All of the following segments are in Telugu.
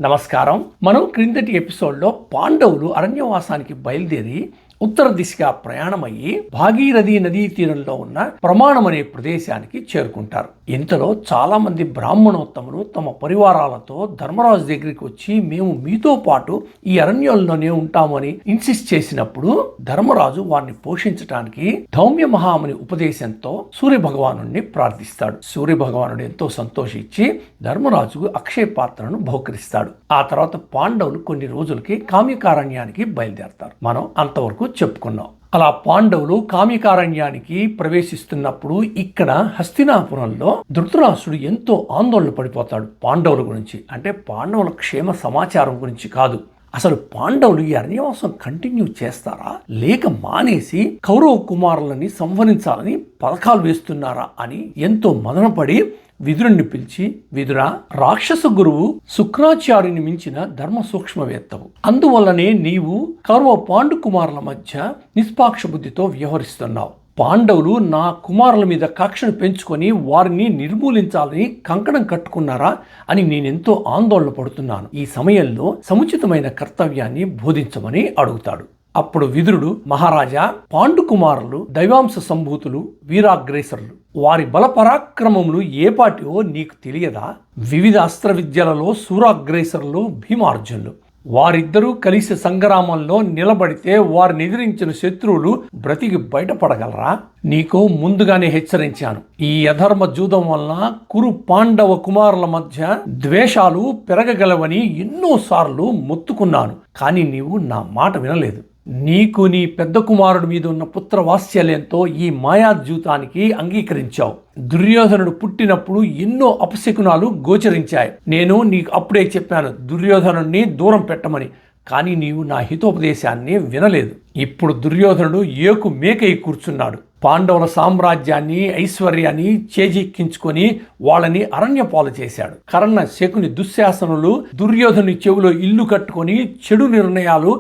నమస్కారం. మనం క్రిందటి ఎపిసోడ్లో పాండవులు అరణ్యవాసానికి బయలుదేరి ఉత్తర దిశగా ప్రయాణమయ్యి భాగీరథి నదీ తీరంలో ఉన్న ప్రమాణం అనే ప్రదేశానికి చేరుకుంటారు. ఇంతలో చాలా మంది బ్రాహ్మణోత్తములు తమ పరివారాలతో ధర్మరాజు దగ్గరికి వచ్చి మేము మీతో పాటు ఈ అరణ్యంలోనే ఉంటామని ఇన్సిస్ట్ చేసినప్పుడు ధర్మరాజు వారిని పోషించడానికి ధౌమ్య మహాముని ఉపదేశంతో సూర్య భగవానుడిని ప్రార్థిస్తాడు. సూర్య భగవానుడు ఎంతో సంతోషించి ధర్మరాజుకు అక్షయ పాత్రను బహుకరిస్తాడు. ఆ తర్వాత పాండవులు కొన్ని రోజులకి కామ్యకారణ్యానికి బయలుదేరతారు. మనం అంతవరకు చెప్పుకున్నాం. అలా పాండవులు కామ్యకారణ్యానికి ప్రవేశిస్తున్నప్పుడు ఇక్కడ హస్తినాపురంలో ధృతరాష్ట్రుడు ఎంతో ఆందోళన పడిపోతాడు. పాండవుల గురించి, అంటే పాండవుల క్షేమ సమాచారం గురించి కాదు, అసలు పాండవులు ఈ అరణ్యవాసం కంటిన్యూ చేస్తారా లేక మానేసి కౌరవ కుమారులని సంహరించాలని పథకాలు వేస్తున్నారా అని ఎంతో మదనపడి విదురుణ్ణి పిలిచి, విదురా, రాక్షస గురువు శుక్రాచార్యుని మించిన ధర్మ సూక్ష్మవేత్తవు, అందువల్లనే నీవు కౌరవ పాండు కుమారుల మధ్య నిష్పాక్ష బుద్ధితో వ్యవహరిస్తున్నావు. పాండవులు నా కుమారుల మీద కక్షను పెంచుకొని వారిని నిర్మూలించాలని కంకణం కట్టుకున్నారా అని నేనెంతో ఆందోళన పడుతున్నాను. ఈ సమయంలో సముచితమైన కర్తవ్యాన్ని బోధించమని అడుగుతాడు. అప్పుడు విదురుడు, మహారాజా, పాండు కుమారులు దైవాంశ సంభూతులు, వీరాగ్రేసరులు. వారి బల పరాక్రమములు ఏపాటివో నీకు తెలియదా? వివిధ అస్త్ర విద్యలలో సూరాగ్రేసరులు భీమార్జునులు. వారిద్దరూ కలిసి సంగ్రామంలో నిలబడితే వారిని ఎదిరించిన శత్రువులు బ్రతికి బయటపడగలరా? నీకు ముందుగానే హెచ్చరించాను. ఈ అధర్మ జూదం వలన కురు పాండవ కుమారుల మధ్య ద్వేషాలు పెరగగలవని ఎన్నోసార్లు మొత్తుకున్నాను, కానీ నీవు నా మాట వినలేదు. నీకు నీ పెద్ద కుమారుడి మీద ఉన్న పుత్ర వాత్సల్యంతో ఈ మాయాద్యూతానికి అంగీకరించావు. దుర్యోధనుడు పుట్టినప్పుడు ఎన్నో అపశకునాలు గోచరించాయి. నేను నీకు అప్పుడే చెప్పాను దుర్యోధనుడిని దూరం పెట్టమని, కానీ నీవు నా హితోపదేశాన్ని వినలేదు. ఇప్పుడు దుర్యోధనుడు ఏకు మేకై కూర్చున్నాడు. పాండవుల సామ్రాజ్యాన్ని, ఐశ్వర్యాన్ని చేజిక్కించుకొని వాళ్ళని అరణ్యపాలు చేశాడు. కర్ణ, శకుని, దుశ్శాసనులు దుర్యోధనుని చెవిలో ఇల్లు కట్టుకొని చెడు నిర్ణయాలు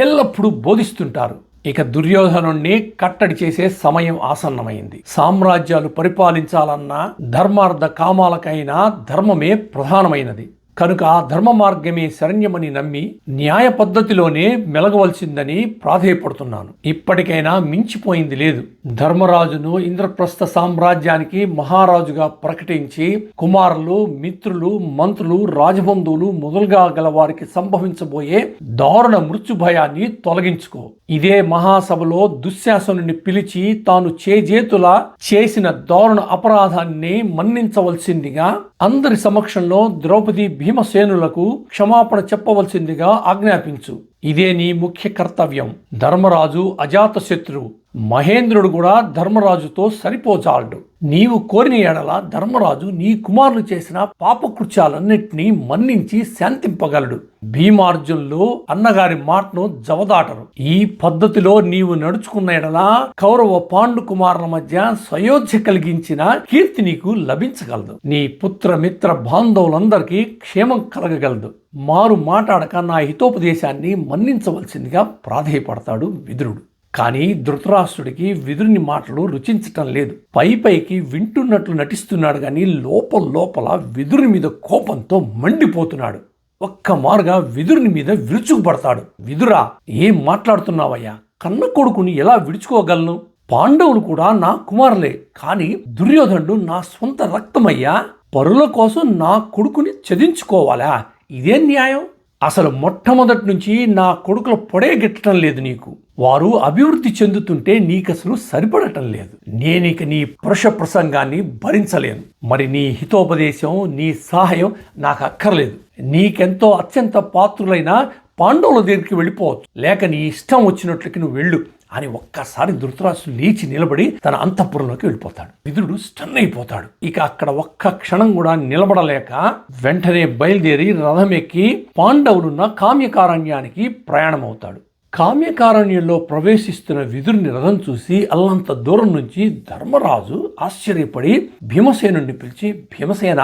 ఎల్లప్పుడూ బోధిస్తుంటారు. ఇక దుర్యోధనుణ్ణి కట్టడి చేసే సమయం ఆసన్నమైంది. సామ్రాజ్యాలు పరిపాలించాలన్నా ధర్మార్థ కామాలకైనా ధర్మమే ప్రధానమైనది. కనుక ధర్మ మార్గమే శరణ్యమని నమ్మి న్యాయ పద్ధతిలోనే మెలగవలసిందని ప్రాధేయపడుతున్నాను. ఇప్పటికైనా మించిపోయింది లేదు. ధర్మరాజును ఇంద్రప్రస్థ సామ్రాజ్యానికి మహారాజుగా ప్రకటించి కుమారులు, మిత్రులు, మంత్రులు, రాజబంధువులు మొదలుగా గల వారికి సంభవించబోయే దారుణ మృత్యు భయాన్ని తొలగించుకో. ఇదే మహాసభలో దుశ్శాసనుని పిలిచి తాను చేజేతులా చేసిన దారుణ అపరాధాన్ని మన్నించవలసిందిగా అందరి సమక్షంలో ద్రౌపది, భీమసేనులకు క్షమాపణ చెప్పవలసిందిగా ఆజ్ఞాపించు. ఇదే నీ ముఖ్య కర్తవ్యం. ధర్మరాజు అజాతశత్రువు. మహేంద్రుడు కూడా ధర్మరాజుతో సరిపోచాలడు. నీవు కోరిన ఎడల ధర్మరాజు నీ కుమారులు చేసిన పాపకృత్యాలన్నింటినీ మన్నించి శాంతింపగలడు. భీమార్జునులు అన్నగారి మాటను జవదాటరు. ఈ పద్ధతిలో నీవు నడుచుకున్న ఎడల కౌరవ పాండు కుమారుల మధ్య సయోధ్య కలిగించిన కీర్తి నీకు లభించగలదు. నీ పుత్ర మిత్ర బాంధవులందరికీ క్షేమం కలగగలదు. మారు మాట్లాడక నా హితోపదేశాన్ని మన్నించవలసిందిగా ప్రాధేయపడతాడు విదురుడు. కానీ ధృతరాష్ట్రుడికి విదురుని మాటలు రుచించటం లేదు. పైకి వింటున్నట్లు నటిస్తున్నాడు, కానీ లోపల విదురుని మీద కోపంతో మండిపోతున్నాడు. ఒక్క మారుగా విదురుని మీద విరుచుకుపడతాడు. విదురా, ఏం మాట్లాడుతున్నావయ్యా? కన్న కొడుకుని ఎలా విడుచుకోగలను? పాండవులు కూడా నా కుమారులే, కానీ దుర్యోధనుడు నా సొంత రక్తమయ్యా. పరుల కోసం నా కొడుకుని చదించుకోవాలా? ఇదే న్యాయం? అసలు మొట్టమొదటి నుంచి నా కొడుకుల పొడే గిట్టడం లేదు నీకు. వారు అభివృద్ధి చెందుతుంటే నీకసలు సరిపడటం లేదు. నేనిక నీ పురుష ప్రసంగాన్ని భరించలేను. మరి నీ హితోపదేశం, నీ సహాయం నాకు అక్కర్లేదు. నీకెంతో అత్యంత పాత్రులైన పాండవుల దగ్గరికి వెళ్ళిపోవచ్చు, లేక నీ ఇష్టం వచ్చినట్లకి నువ్వు వెళ్ళు అని ఒక్కసారి ధృతరాష్ట్రుడు లేచి నిలబడి తన అంతఃపురంలోకి వెళ్ళిపోతాడు. విదురుడు స్టన్ అయిపోతాడు. ఇక అక్కడ ఒక్క క్షణం కూడా నిలబడలేక వెంటనే బయలుదేరి రథం ఎక్కి పాండవులున్న కామ్యకారణ్యానికి ప్రయాణమవుతాడు. కామ్యకారణ్యంలో ప్రవేశిస్తున్న విదురుని రథం చూసి అల్లంత దూరం నుంచి ధర్మరాజు ఆశ్చర్యపడి భీమసేనుణ్ణి పిలిచి, భీమసేన,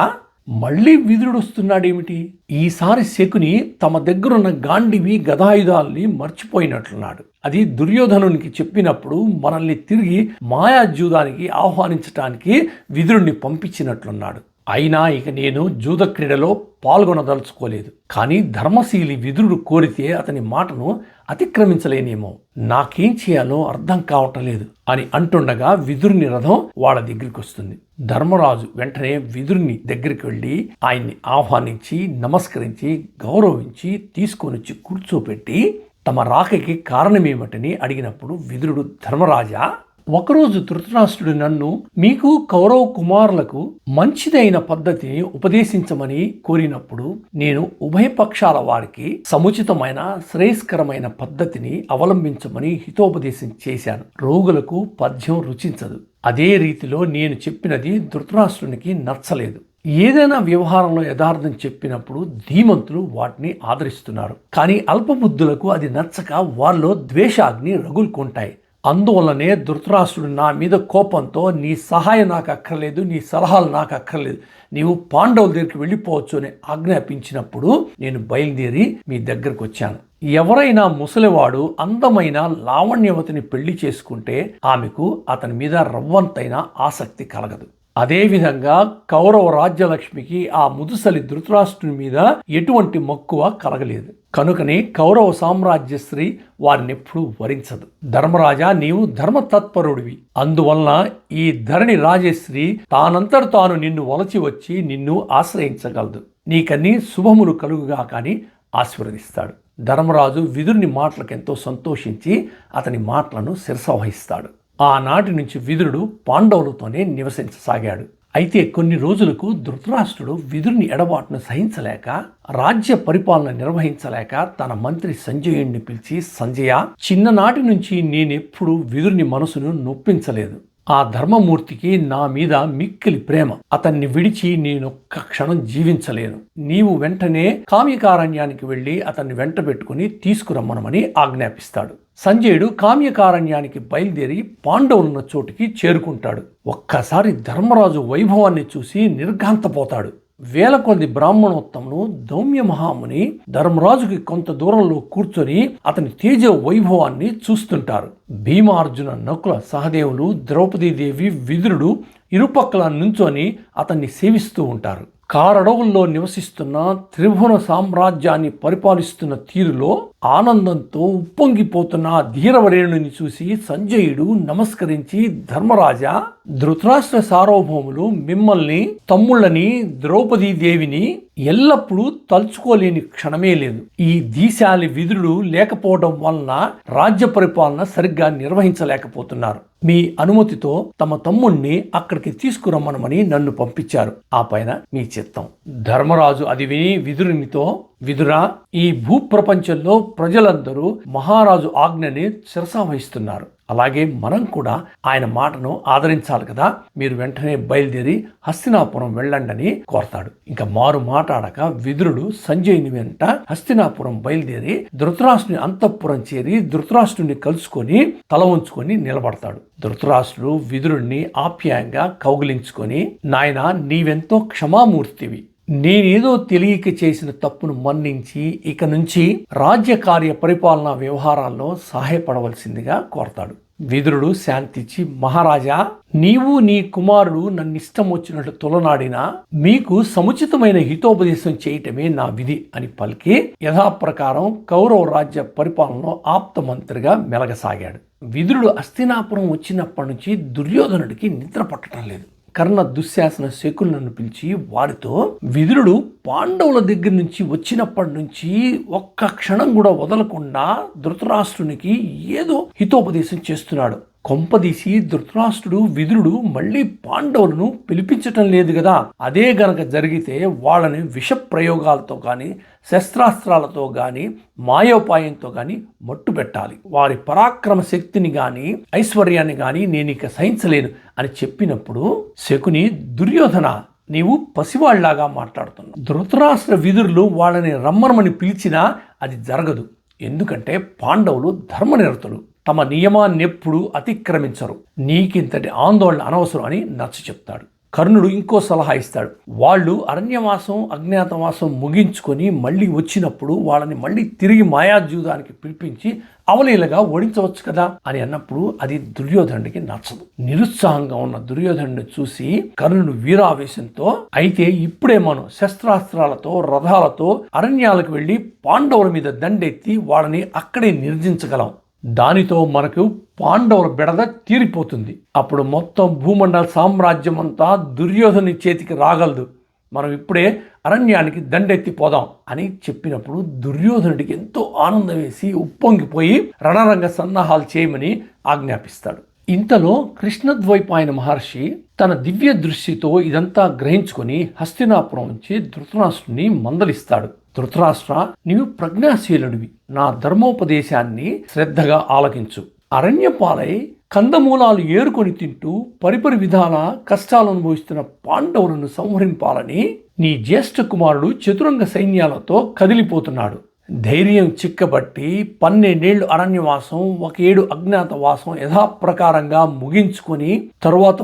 మళ్ళీ విదురుడు వస్తున్నాడేమిటి? ఈసారి శకుని తమ దగ్గరున్న గాండివి, గదాయుధాల్ని మర్చిపోయినట్లున్నాడు. అది దుర్యోధనునికి చెప్పినప్పుడు మనల్ని తిరిగి మాయాజూదానికి ఆహ్వానించటానికి విదురుణ్ణి పంపించినట్లున్నాడు. అయినా ఇక నేను జూద క్రీడలో పాల్గొనదలుచుకోలేదు. కానీ ధర్మశీలి విదురుడు కోరితే అతని మాటను అతిక్రమించలేనేమో. నాకేం చేయాలో అర్థం కావటం లేదు అని అంటుండగా విదురుని రథం వాళ్ళ దగ్గరికి వస్తుంది. ధర్మరాజు వెంటనే విదురుని దగ్గరికి వెళ్ళి ఆయన్ని ఆహ్వానించి నమస్కరించి గౌరవించి తీసుకొనిచ్చి కూర్చోపెట్టి తమ రాకకి కారణమేమిటని అడిగినప్పుడు విదురుడు, ధర్మరాజా, ఒకరోజు ధృతరాష్ట్రుడు నన్ను మీకు కౌరవ కుమారులకు మంచిదైన పద్ధతిని ఉపదేశించమని కోరినప్పుడు నేను ఉభయ పక్షాల వారికి సముచితమైన శ్రేయస్కరమైన పద్ధతిని అవలంబించమని హితోపదేశం చేశాను. రోగులకు పద్యం రుచించదు. అదే రీతిలో నేను చెప్పినది ధృతరాష్ట్రునికి నచ్చలేదు. ఏదైనా వ్యవహారంలో యథార్థం చెప్పినప్పుడు ధీమంతులు వాటిని ఆదరిస్తున్నారు. కానీ అల్పబుద్ధులకు అది నచ్చక వారిలో ద్వేషాగ్ని రగులుకుంటాయి. అందువల్లనే ధృతరాష్ట్రుడు నా మీద కోపంతో నీ సహాయం నాకు అక్కర్లేదు, నీ సలహాలు నాకు అక్కర్లేదు, నీవు పాండవుల దగ్గరికి వెళ్ళిపోవచ్చు అని ఆజ్ఞాపించినప్పుడు నేను బయలుదేరి మీ దగ్గరకు వచ్చాను. ఎవరైనా ముసలివాడు అందమైన లావణ్యవతిని పెళ్లి చేసుకుంటే ఆమెకు అతని మీద రవ్వంతైన ఆసక్తి కలగదు. అదేవిధంగా కౌరవ రాజ్యలక్ష్మికి ఆ ముదుసలి ధృతరాష్ట్రుని మీద ఎటువంటి మక్కువ కలగలేదు. కనుకనే కౌరవ సామ్రాజ్యశ్రీ వారినెప్పుడూ వరించదు. ధర్మరాజా, నీవు ధర్మతత్పరుడివి. అందువలన ఈ ధరణి రాజశ్రీ తానంతట తాను నిన్ను వలచి వచ్చి నిన్ను ఆశ్రయించగలదు. నీకన్నీ శుభములు కలుగుగా కానీ ఆశీర్వదిస్తాడు. ధర్మరాజు విదురుని మాటలకెంతో సంతోషించి అతని మాటలను శిరసావహిస్తాడు. ఆనాటి నుంచి విదురుడు పాండవులతోనే నివసించసాగాడు. అయితే కొన్ని రోజులకు ధృతరాష్ట్రుడు విదురుని ఎడబాటును సహించలేక, రాజ్య పరిపాలన నిర్వహించలేక తన మంత్రి సంజయుడిని పిలిచి, సంజయ, చిన్ననాటి నుంచి నేనెప్పుడు విదురుని మనసును నొప్పించలేదు. ఆ ధర్మమూర్తికి నా మీద మిక్కిలి ప్రేమ. అతన్ని విడిచి నేనొక్క క్షణం జీవించలేను. నీవు వెంటనే కామ్యకారణ్యానికి వెళ్ళి అతన్ని వెంట పెట్టుకుని తీసుకురమ్మనమని ఆజ్ఞాపిస్తాడు. సంజయుడు కామ్యకారణ్యానికి బయలుదేరి పాండవులున్న చోటికి చేరుకుంటాడు. ఒక్కసారి ధర్మరాజు వైభవాన్ని చూసి నిర్ఘాంతపోతాడు. వేల కొద్ది బ్రాహ్మణోత్తములు దౌమ్య మహాముని ధర్మరాజుకి కొంత దూరంలో కూర్చొని అతని తేజ వైభవాన్ని చూస్తుంటారు. భీమార్జున, నకుల, సహదేవులు, ద్రౌపదీదేవి, విదురుడు ఇరుపక్కల నుంచొని అతన్ని సేవిస్తూ ఉంటారు. కారడవుల్లో నివసిస్తున్న త్రిభువన సామ్రాజ్యాన్ని పరిపాలిస్తున్న తీరులో ఆనందంతో ఉప్పొంగిపోతున్న ధీరవరేణుని చూసి సంజయుడు నమస్కరించి, ధర్మరాజా, ధృతరాష్ట్ర సార్వభౌములు మిమ్మల్ని, తమ్ముళ్ళని, ద్రౌపదీదేవిని ఎల్లప్పుడూ తలుచుకోలేని క్షణమే లేదు. ఈ దీశాలి విదురుడు లేకపోవడం వలన రాజ్య పరిపాలన సరిగ్గా నిర్వహించలేకపోతున్నారు. మీ అనుమతితో తమ తమ్ముణ్ణి అక్కడికి తీసుకురమ్మనమని నన్ను పంపించారు. ఆ పైన మీ చిత్తం. ధర్మరాజు అది విని విదురునితో, విదురా, ఈ భూప్రపంచంలో ప్రజలందరూ మహారాజు ఆజ్ఞని శిరసావహిస్తున్నారు. అలాగే మనం కూడా ఆయన మాటను ఆదరించాలి కదా. మీరు వెంటనే బయలుదేరి హస్తినాపురం వెళ్ళండి అని కోరతాడు. ఇంకా మారు మాట్లాడక విదురుడు సంజయుని వెంట హస్తినాపురం బయలుదేరి ధృతరాష్ట్రుని అంతఃపురం చేరి ధృతరాష్ట్రుని కలుసుకొని తల ఉంచుకొని నిలబడతాడు. ధృతరాష్ట్రుడు విదురుణ్ణి ఆప్యాయంగా కౌగిలించుకొని, నాయనా, నీవెంతో క్షమామూర్తివి. నేనేదో తెలియక చేసిన తప్పును మన్నించి ఇక నుంచి రాజ్య కార్య పరిపాలనా వ్యవహారాల్లో సహాయపడవలసిందిగా కోరతాడు. విదురుడు శాంతించి, మహారాజా, నీవు నీ కుమారుడు నన్నిష్టం వచ్చినట్లు తొలనాడినా మీకు సముచితమైన హితోపదేశం చేయటమే నా విధి అని పలికి యథాప్రకారం కౌరవ రాజ్య పరిపాలనలో ఆప్త మంత్రిగా మెలగసాగాడు. విదురుడు హస్తినాపురం వచ్చినప్పటి నుంచి దుర్యోధనుడికి నిద్ర పట్టడం లేదు. కర్ణ, దుశ్శాసన, శకులను పిలిచి వారితో, విదురుడు పాండవుల దగ్గర నుంచి వచ్చినప్పటి నుంచి ఒక్క క్షణం కూడా వదలకుండా ధృతరాష్ట్రునికి ఏదో హితోపదేశం చేస్తున్నాడు. కొంపదీసి ధృతరాష్ట్రుడు, విదురుడు మళ్ళీ పాండవులను పిలిపించటం లేదు కదా. అదే గనక జరిగితే వాళ్ళని విష ప్రయోగాలతో కానీ, శస్త్రాస్త్రాలతో కానీ, మాయోపాయంతో కానీ మట్టు పెట్టాలి. వారి పరాక్రమ శక్తిని కానీ, ఐశ్వర్యాన్ని కానీ నేను ఇక సహించలేను అని చెప్పినప్పుడు శకుని, దుర్యోధన, నీవు పసివాళ్లాగా మాట్లాడుతున్నావు. ధృతరాష్ట్ర విదురులు వాళ్ళని రమ్మనమని పిలిచినా అది జరగదు. ఎందుకంటే పాండవులు ధర్మనిరతులు, తమ నియమాన్నెప్పుడు అతిక్రమించరు. నీకింతటి ఆందోళన అనవసరం అని నచ్చ చెప్తాడు. కర్ణుడు ఇంకో సలహా ఇస్తాడు. వాళ్ళు అరణ్యవాసం అజ్ఞాతవాసం ముగించుకొని మళ్ళీ వచ్చినప్పుడు వాళ్ళని మళ్ళీ తిరిగి మాయాజూదానికి పిలిపించి అవలీలగా ఓడించవచ్చు కదా అని అన్నప్పుడు అది దుర్యోధనుడికి నచ్చదు. నిరుత్సాహంగా ఉన్న దుర్యోధనుడిని చూసి కర్ణుడు వీరావేశంతో, అయితే ఇప్పుడే మనం శస్త్రాస్త్రాలతో రథాలతో అరణ్యాలకు వెళ్లి పాండవుల మీద దండెత్తి వాళ్ళని అక్కడే నిర్జించగలం. దానితో మనకు పాండవుల బెడద తీరిపోతుంది. అప్పుడు మొత్తం భూమండల సామ్రాజ్యం అంతా దుర్యోధని చేతికి రాగలదు. మనం ఇప్పుడే అరణ్యానికి దండెత్తి పోదాం అని చెప్పినప్పుడు దుర్యోధనుడికి ఎంతో ఆనందం వేసి ఉప్పొంగిపోయి రణరంగ సన్నాహాలు చేయమని ఆజ్ఞాపిస్తాడు. ఇంతలో కృష్ణద్వైపాయన మహర్షి తన దివ్య దృష్టితో ఇదంతా గ్రహించుకొని హస్తినాపురం నుంచి ధృతరాష్ట్రుని మందలిస్తాడు. ధృతరాష్ట్ర, నీవు ప్రజ్ఞాశీలుడివి, నా ధర్మోపదేశాన్ని శ్రద్ధగా ఆలకించు. అరణ్యపాలై కందమూలాలు ఏరుకొని తింటూ పరిపరి విధాల కష్టాలు అనుభవిస్తున్న పాండవులను సంహరింపాలని నీ జ్యేష్ఠ కుమారుడు చతురంగ సైన్యాలతో కదిలిపోతున్నాడు. ధైర్యం చిక్కబట్టి 12 అరణ్యవాసం, 1 అజ్ఞాతవాసం యథాప్రకారంగా ముగించుకొని తరువాత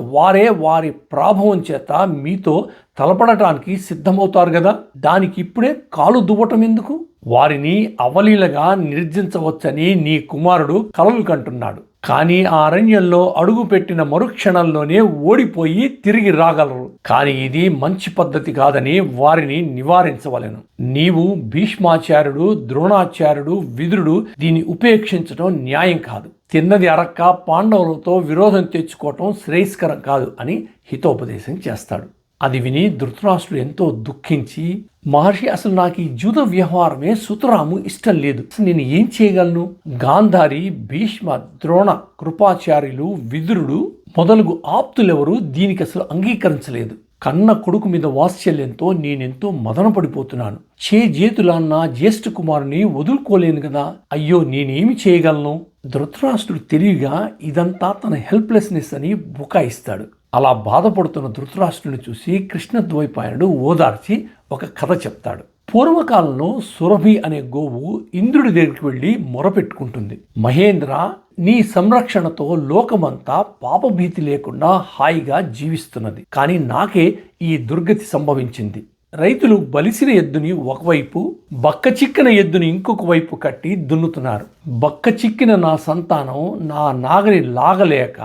వారి ప్రాభవం చేత మీతో తలపడటానికి సిద్ధమవుతారు కదా, దానికి ఇప్పుడే కాలు దువ్వటం ఎందుకు? వారిని అవలీలగా నిర్జించవచ్చని నీ కుమారుడు కలలు కంటున్నాడు. కానీ ఆ అరణ్యంలో అడుగు పెట్టిన మరుక్షణంలోనే ఓడిపోయి తిరిగి రాగలరు. కానీ ఇది మంచి పద్ధతి కాదని వారిని నివారించవలెను. నీవు భీష్మాచార్యుడు, ద్రోణాచార్యుడు, విదురుడు దీన్ని ఉపేక్షించడం న్యాయం కాదు. తిన్నది అరక్క పాండవులతో విరోధం తెచ్చుకోవటం శ్రేయస్కరం కాదు అని హితోపదేశం చేస్తాడు. అది విని ధృతరాష్ట్రుడు ఎంతో దుఃఖించి, మహర్షి, అసలు నాకు ఈ జూద వ్యవహారమే సుతరాము ఇష్టం లేదు. నేను ఏం చేయగలను? గాంధారి, భీష్మ, ద్రోణ, కృపాచార్యులు, విదురుడు మొదలగు ఆప్తులెవరూ దీనికి అసలు అంగీకరించలేదు. కన్న కొడుకు మీద వాత్సల్యంతో నేనెంతో మదన పడిపోతున్నాను. చేతులా నా జ్యేష్ఠ కుమారుని వదులుకోలేను కదా. అయ్యో, నేనేమి చేయగలను? ధృతరాష్ట్రుడు తెలివిగా ఇదంతా తన హెల్ప్లెస్నెస్ అని బుకాయిస్తాడు. అలా బాధపడుతున్న ధృతరాష్ట్రుని చూసి కృష్ణద్వైపాయనుడు ఓదార్చి ఒక కథ చెప్తాడు. పూర్వకాలంలో సురభి అనే గోవు ఇంద్రుడి దగ్గరికి వెళ్ళి మొరపెట్టుకుంటుంది. మహేంద్ర, నీ సంరక్షణతో లోకమంతా పాపభీతి లేకుండా హాయిగా జీవిస్తున్నది. కానీ నాకే ఈ దుర్గతి సంభవించింది. రైతులు బలిసిన ఎద్దుని ఒకవైపు, బక్క చిక్కిన ఎద్దుని ఇంకొక వైపు కట్టి దున్నుతున్నారు. బక్క చిక్కిన నా సంతానం నా నాగని లాగలేక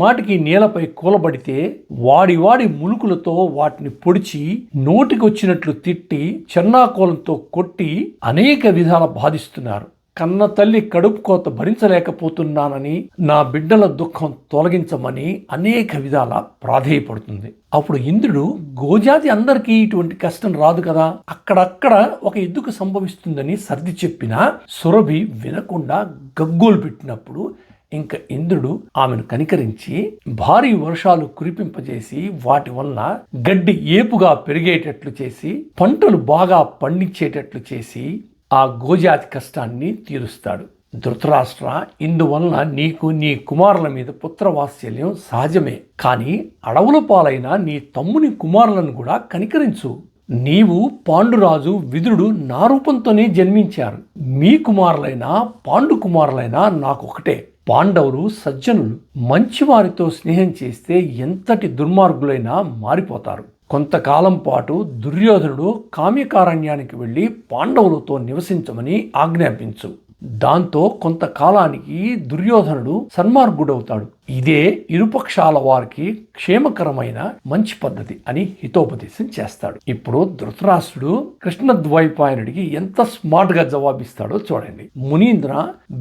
మాటికి నేలపై కూలబడితే వాడి ములుకులతో వాటిని పొడిచి నోటికొచ్చినట్లు తిట్టి చెన్నాకోలంతో కొట్టి అనేక విధాల బాధిస్తున్నారు. కన్న తల్లి కడుపు కోత భరించలేకపోతున్నానని, నా బిడ్డల దుఃఖం తొలగించమని అనేక విధాల ప్రాధేయపడుతుంది. అప్పుడు ఇంద్రుడు, గోజాతి అందరికీ ఇటువంటి కష్టం రాదు కదా, అక్కడక్కడ ఒక ఎద్దుకు సంభవిస్తుందని సర్ది చెప్పినా సురభి వినకుండా గగ్గోలు పెట్టినప్పుడు ఇంకా ఇంద్రుడు ఆమెను కనికరించి భారీ వర్షాలు కురిపింపజేసి వాటి వల్ల గడ్డి ఏపుగా పెరిగేటట్లు చేసి పంటలు బాగా పండించేటట్లు చేసి ఆ గోజాతి కష్టాన్ని తీరుస్తాడు. ధృతరాష్ట్ర, ఇందువలన నీకు నీ కుమారుల మీద పుత్రవాత్సల్యం సహజమే. కానీ అడవుల పాలైన నీ తమ్ముని కుమారులను కూడా కనికరించు. నీవు, పాండురాజు, విదురుడు నా రూపంతోనే జన్మించారు. మీ కుమారులైనా పాండు కుమారులైనా నాకు ఒకటే. పాండవులు సజ్జనులు, మంచివారితో స్నేహం చేస్తే ఎంతటి దుర్మార్గులైనా మారిపోతారు. కొంతకాలం పాటు దుర్యోధనుడు కామ్యకారణ్యానికి వెళ్ళి పాండవులతో నివసించమని ఆజ్ఞాపించు. దాంతో కొంతకాలానికి దుర్యోధనుడు సన్మార్గుడవుతాడు. ఇదే ఇరుపక్షాల వారికి క్షేమకరమైన మంచి పద్ధతి అని హితోపదేశం చేస్తాడు. ఇప్పుడు ధృతరాష్ట్రుడు కృష్ణద్వైపాయనుడికి ఎంత స్మార్ట్ గా జవాబిస్తాడో చూడండి. మునీంద్ర,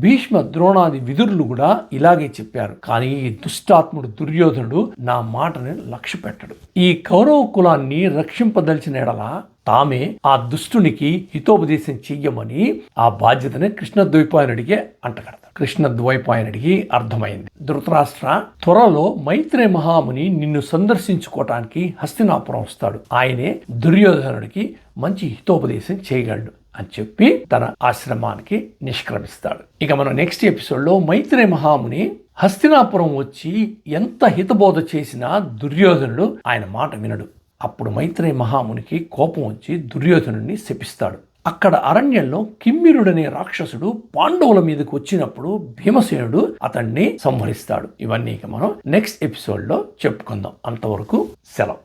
భీష్మ, ద్రోణాది విదురులు కూడా ఇలాగే చెప్పారు. కానీ ఈ దుష్టాత్ముడు దుర్యోధనుడు నా మాటని లక్ష్య పెట్టడు. ఈ కౌరవ కులాన్ని రక్షింపదలిచిన ఎడల తామే ఆ దుష్టునికి హితోపదేశం చెయ్యమని ఆ బాధ్యతని కృష్ణద్వైపాయనుడికి అంటగడతాడు. కృష్ణద్వైపాయనుడికి అర్థమైంది. ధృతరాష్ట్ర, త్వరలో మైత్రేయ మహాముని నిన్ను సందర్శించుకోవటానికి హస్తినాపురం వస్తాడు. ఆయనే దుర్యోధనుడికి మంచి హితోపదేశం చేయగలడు అని చెప్పి తన ఆశ్రమానికి నిష్క్రమిస్తాడు. ఇక మనం నెక్స్ట్ ఎపిసోడ్లో మైత్రేయ మహాముని హస్తినాపురం వచ్చి ఎంత హితబోధ చేసినా దుర్యోధనుడు ఆయన మాట వినడు. అప్పుడు మైత్రేయ మహామునికి కోపం వచ్చి దుర్యోధనుడిని శపిస్తాడు. అక్కడ అరణ్యంలో కిమ్మిరుడనే రాక్షసుడు పాండవుల మీదకి వచ్చినప్పుడు భీమసేనుడు అతన్ని సంహరిస్తాడు. ఇవన్నీ మనం నెక్స్ట్ ఎపిసోడ్ లో చెప్పుకుందాం. అంతవరకు సెలవు.